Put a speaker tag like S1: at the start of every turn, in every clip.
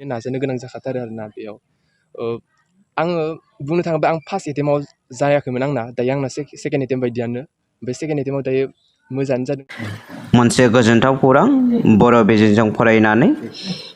S1: नाजानो गोनां जाखाथारो आरोना बेयाव आङो बुंनो थाङोब्ला आं फार्स्ट एटेम्पआव जायाखैमोन आंना दायो आंना सेकेन्ड एटेम्प बायदियानो बे सेकेन्ड एटेम्पआव दायो मोजाङानो जादों।
S2: मोनसे गोजोनथाव खौरां बर' बिजोंजों फरायनानै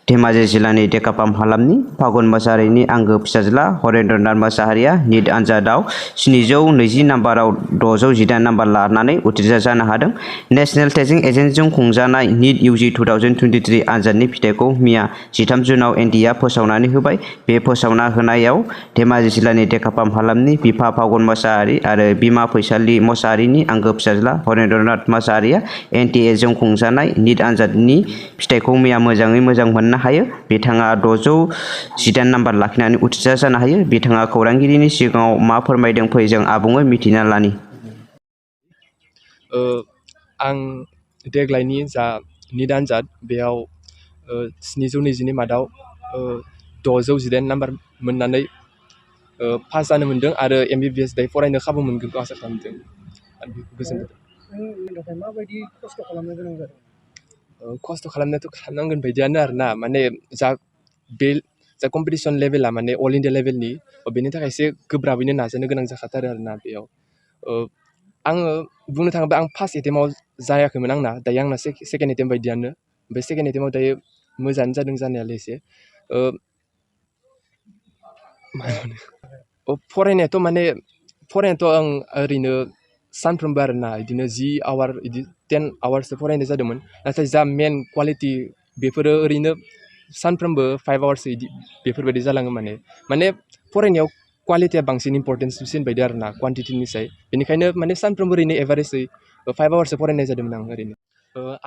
S2: धेमाजि जिल्लानि देकापाम हालामनि फागुन मोसाहारिनि आंगो फिसाज्ला हरेन्द्रनाथ मोसाहारिया निट आनजादाव 720 नाम्बाराव 618 नाम्बार लानानै उथ्रिसार जानो हादों। नेशनेल टेस्टिं एजेन्सिजों खुंजानाय निट इउजि 2023 आनजादनि फिथाइखौ मैया 13 जुनाव एनटिएआ फोसावनानै होबाय। बे फोसावना होनायाव धेमाजि जिल्लानि देकापाम हालामनि बिफा फागुन मोसाहारि आरो बिमा फैसालि मोसाहारिनि आंगो फिसाज्ला हरेन्द्रनाथ मोसाहारिया एनटिएजों खुंजानाय निट आनजादनि फिथाइखौ मैया मोजाङै मोजां मोननो हायो। बिथाङा 618 नाम्बार लाखिनानै उथ्रिसार जानो हायो। बिथाङा खौरांगिरिनि सिगाङाव मा फोरमायदों फै जों आबुङै मिथिना लानि।
S1: आं देग्लायनि जा निट आनजाद बेयाव 720नि मादाव 618 नाम्बार मोननानै पास जानो मोन्दों आरो MBBS दायो फरायनो खाबु मोनगोनखौ आसा खालामदों आरो बेखौ गोजोनदों।
S3: माबायदि खस्थ' खालामनो गोनां जादों?
S1: खस्थ' खालामनायाथ' खालामनांगोन बायदियानो आरोना माने जा कम्पिटिसन लेभेला माने अल इन्डिया लेभेलनि बेनि थाखाय एसे गोब्राबैनो नाजानो गोनां जाखाथारो आरोना बेयाव आङो बुंनो थाङोब्ला आं फार्स्ट एटेम्पआव जायाखैमोन आंना दायो आंना सेकेन्ड एटेम्प बायदियानो बे सेकेन्ड एटेम्पआव दायो मोजाङानो जादों जानायालाय एसे फरायनायाथ' आं ओरैनो सानफ्रोमबो आरोना बिदिनो 10 आवार बिदि 10 आवार्ससो फरायनाय जादोंमोन नाथाय जा मेन क्वालिटि बेफोरो ओरैनो सानफ्रोमबो 5 आवार्स बिदि बेफोरबायदि जालाङो माने फरायनायाव क्वालिटिया बांसिन इम्परटेन्ससिन बायदि आरोना क्वान्टिटिनिसाय बेनिखायनो माने सानफ्रोमबो ओरैनो एभारेजै 5 आवार्ससो फरायनाय जादोंमोन आं ओरैनो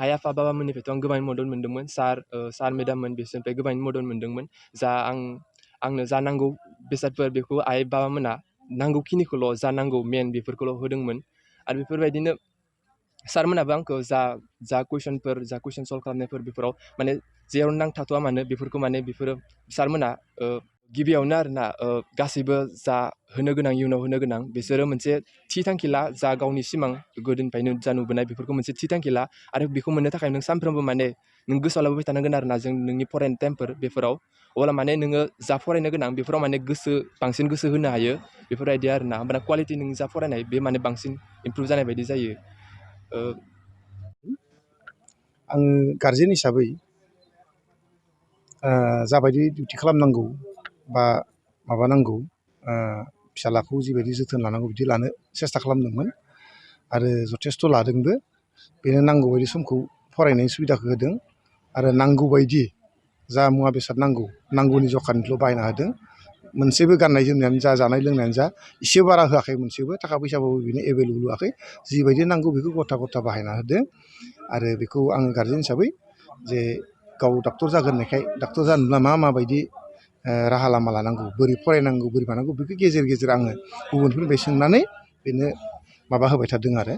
S1: आइ आफा बाबामोननिफ्रायथ' आं गोबां मदद मोन्दोंमोन सार मेडाममोन बिसोरनिफ्राय गोबां मदद मोन्दोंमोन जा आंनो जा नांगौ बेसादफोर बेखौ आइ बाबामोना नांगौखिनिखौल' जा नांगौ मेन बेफोरखौल' होदोंमोन आरो बेफोरबायदिनो सारमोनाबो आंखौ जा कुइसन सल्भ खालामनायफोर बेफोराव माने जेराव नांथाथ'आ मानो बेफोरखौ माने बेफोरो सारमोना गिबियावनो आरोना गासैबो जा होनो गोनां इयुनाव होनो गोनां बिसोरो मोनसे थि थांखि ला जा गावनि सिमां गोदोनिफ्रायनो जा नुबोनाय बेफोरखौ मोनसे थि थांखि ला आरो बेखौ मोननो थाखाय नों सानफ्रोमबो माने नों गोसोआव लाबोबाय थानांगोन आरोना जों नोंनि फरायनाय टाइमफोर बेफोराव अब्ला माने नोङो जा फरायनो गोनां बेफोराव माने बांसिन गोसो होनो हायो बेफोरबायदि आरोना होमबाना क्वालिटि नों जा फरायनाय बे माने बांसिन इमप्रुभ जानाय बायदि जायो।
S3: आङो गारजेन हिसाबै जाबायदि डिउटि खालामनांगौ बा माबानांगौ फिसालाखौ जिबायदि जोथोन लानांगौ बिदि लानो सेस्था खालामदोंमोन आरो जथेस्थ' लादोंबो बेनो नांगौ बायदि समखौ फरायनायनि सुबिदाखौ होदों आरो नांगौ बायदि जा मुवा बेसाद नांगौनि जखानिल' बायना होदों मोनसेबो गाननाय जोमनायानो जा जानाय लोंनायानो जा एसे बारा होआखै मोनसेबो थाखा फैसाबाबो बेनो एभेलेबल होआखै जिबायदि नांगौ बेखौ गथा बाहायना होदों आरो बेखौ आङो गारजेन हिसाबै जे गाव डक्टर जागोननायखाय डक्टर जानोब्ला माबायदि राहा लामा लानांगौ बोरै फरायनांगौ बोरै मानांगौ बेखौ गेजेर आङो गुबुनफोरनिफ्राय सोंनानै बेनो माबा होबाय थादों आरो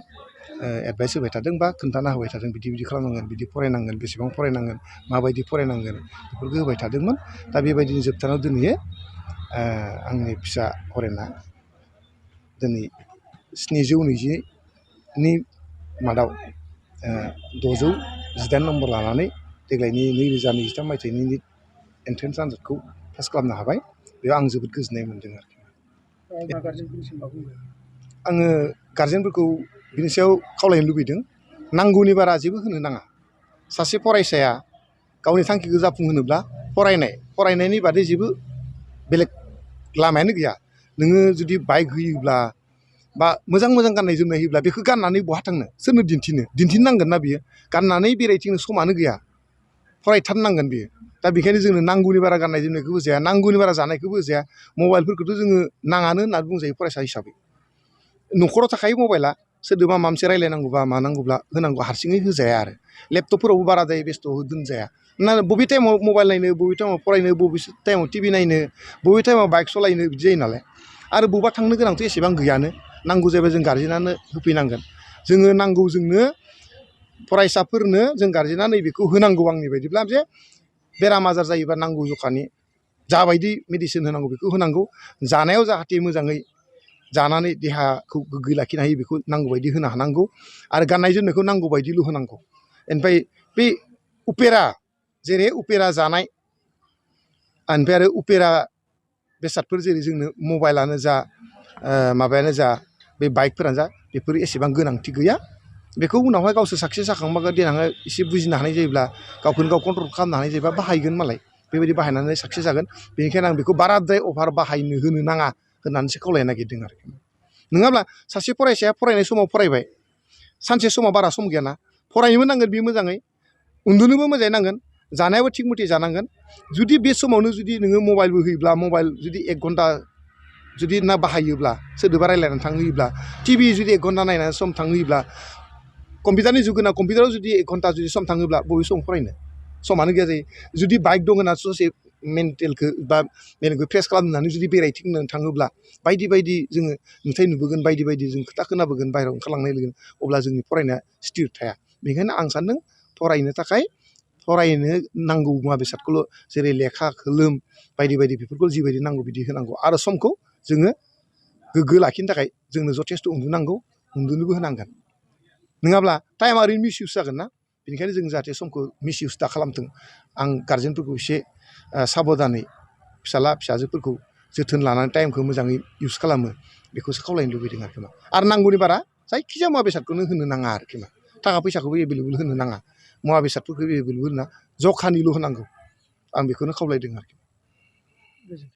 S3: एडभाइस होबाय थादों बा खोन्थाना होबाय थादों बिदि खालामनांगोन बिदि फरायनांगोन बेसेबां फरायनांगोन माबायदि फरायनांगोन बेफोरखौ होबाय थादोंमोन दा बेबायदिनो जोबथारनायाव दिनै आंनि फिसा हरेना दिनै 720नि मादाव 618 नम्बर लानानै देग्लायनि 2023 मायथाइनि निट एन्ट्रेन्स आनजादखौ पास खालामनो हाबाय बेयाव आं जोबोद गोजोननाय मोन्दों आरोखि। आङो गारजेनफोरखौ बिनि सायाव खावलायनो लुबैदों नांगौनि बारा जेबो होनो नाङा सासे फरायसाया गावनि थांखिखौ जाफुंहोनोब्ला फरायनायनि बादै जेबो बेलेग लामायानो गैया नोङो जुदि बाइक होयोब्ला बा मोजां गाननाय जोमनाय होयोब्ला बेखौ गाननानै बहा थांनो सोरनो दिन्थिनांगोन ना बियो गाननानै बेरायथिंनो समानो गैया फरायथारनांगोन बियो दा बेखायनो जोंनो नांगौनि बारा गाननाय जोमनायखौबो जाया नांगौनि बारा जानायखौबो जाया मबाइलफोरखौथ' जोङो नाङानो होननानै बुंजायो फरायसा हिसाबै न'खराव थाखायो मबाइला सोरदोबा माबा मोनसे रायलायनांगौबा मानांगौब्ला होनांगौ हारसिङै होजाया आरो लेपटपफोरावबो बाराद्राय बेस्थ' दोनजाया ना बबे टाइमाव मबाइल नायनो बबे टाइमाव फरायनो बबे टाइमाव टिभि नायनो बबे टाइमाव बाइक सालायनो बिदि जायो नालाय आरो बबेबा थांनो गोनांथ' एसेबां गैयानो नांगौ जायोबा जों गारजेनानो होफैनांगोन जोङो नांगौ जोंनो फरायसाफोरनो जों गारजेना नैबेखौ होनांगौ आंनि बायदिब्ला जे बेराम आजार जायोबा नांगौ जखानि जाबायदि मेडिसिन होनांगौ बेखौ होनांगौ जानायाव जाहाथे मोजाङै जानानै देहाखौ गोग्गो लाखिनो हायो बेखौ नांगौ बायदि होनो हानांगौ आरो गाननाय जोमनायखौ नांगौ बायदिल' होनांगौ ओमफ्राय बे उपेरा जेरै उपेरा जानाय ओमफ्राय आरो उपेरा बेसादफोर जेरै जोंनो मबाइलानो जा माबायानो जा बे बाइकफोरानो जा बेफोर एसेबां गोनांथि गैया बेखौ उनावहाय गावसोर साक्सेस जाखांबा देनांहाय एसे बुजिनो हानाय जायोब्ला गावखौनो गाव कन्ट्रल खालामनो हानाय जायोबा बाहायगोन मालाय बेबायदि बाहायनानै साक्सेस जागोन बेनिखायनो आं बेखौ बाराद्राय अभार बाहायनो होनो नाङा होननानैसो खावलायनो नागिरदों आरोखि नङाब्ला सासे फरायसाया फरायनाय समाव फरायबाय सानसे समाव बारा सम गैयाना फरायनोबो नांगोन बे मोजाङै उन्दुनोबो मोजाङै नांगोन जानायाबो थिग मथे जानांगोन जुदि बे समावनो जुदि नोङो मबाइलबो होयोब्ला मबाइल जुदि 1 घन्टा जुदि ना बाहायोब्ला सोरदोबा रायज्लायनानै थांहोयोब्ला टिभि जुदि 1 घन्टा नायनानै सम थांहोयोब्ला कम्पिउटारनि जुग होना कम्पिउटाराव जुदि 1 घन्टा जुदि सम थाङोब्ला बबे सम फरायनो समानो गैया जायो जुदि बाइक दं होनना ससे मेन्टेलखौ बा मेलेमखौ फ्रेस खालामनानै जुदि बेरायथिंनो थाङोब्ला बायदि बायदि जोङो नुथाय नुबोगोन बायदि बायदि जों खोथा खोनाबोगोन बाहेरायाव ओंखारलांनाय लोगो अब्ला जोंनि फरायनाया स्थिर थाया बेनिखायनो आं सानदों फरायनो थाखाय फरायनो नांगौ मुवा बेसादखौल' जेरै लेखा खोलोम बायदि बायदि बेफोरखौ जिबायदि नांगौ बिदि होनांगौ आरो समखौ जोङो गोग्गो लाखिनो थाखाय जोंनो जथेस्थ' उन्दुनांगौ उन्दुनोबो होनांगोन नङाब्ला टाइमा ओरैनो मिसइउस जागोन ना बेनिखायनो जों जाहाथे समखौ मिसइउस दा खालामथों आं गार्जेनफोरखौ एसे साबधानै फिसाला फिसाजोफोरखौ जोथोन लानानै टाइमखौ मोजाङै इउस खालामो बेखौसो खावलायनो लुबैदों आरोखि आरो नांगौनि बारा जायखिजाया मुवा बेसादखौनो होनो नाङा आरोखि थाखा फैसाखौबो एभेलेबल होनो नाङा मुवा बेसादफोरखौ एभेलेबल होना जखानिल' होनांगौ आं बेखौनो खावलायदों आरोखि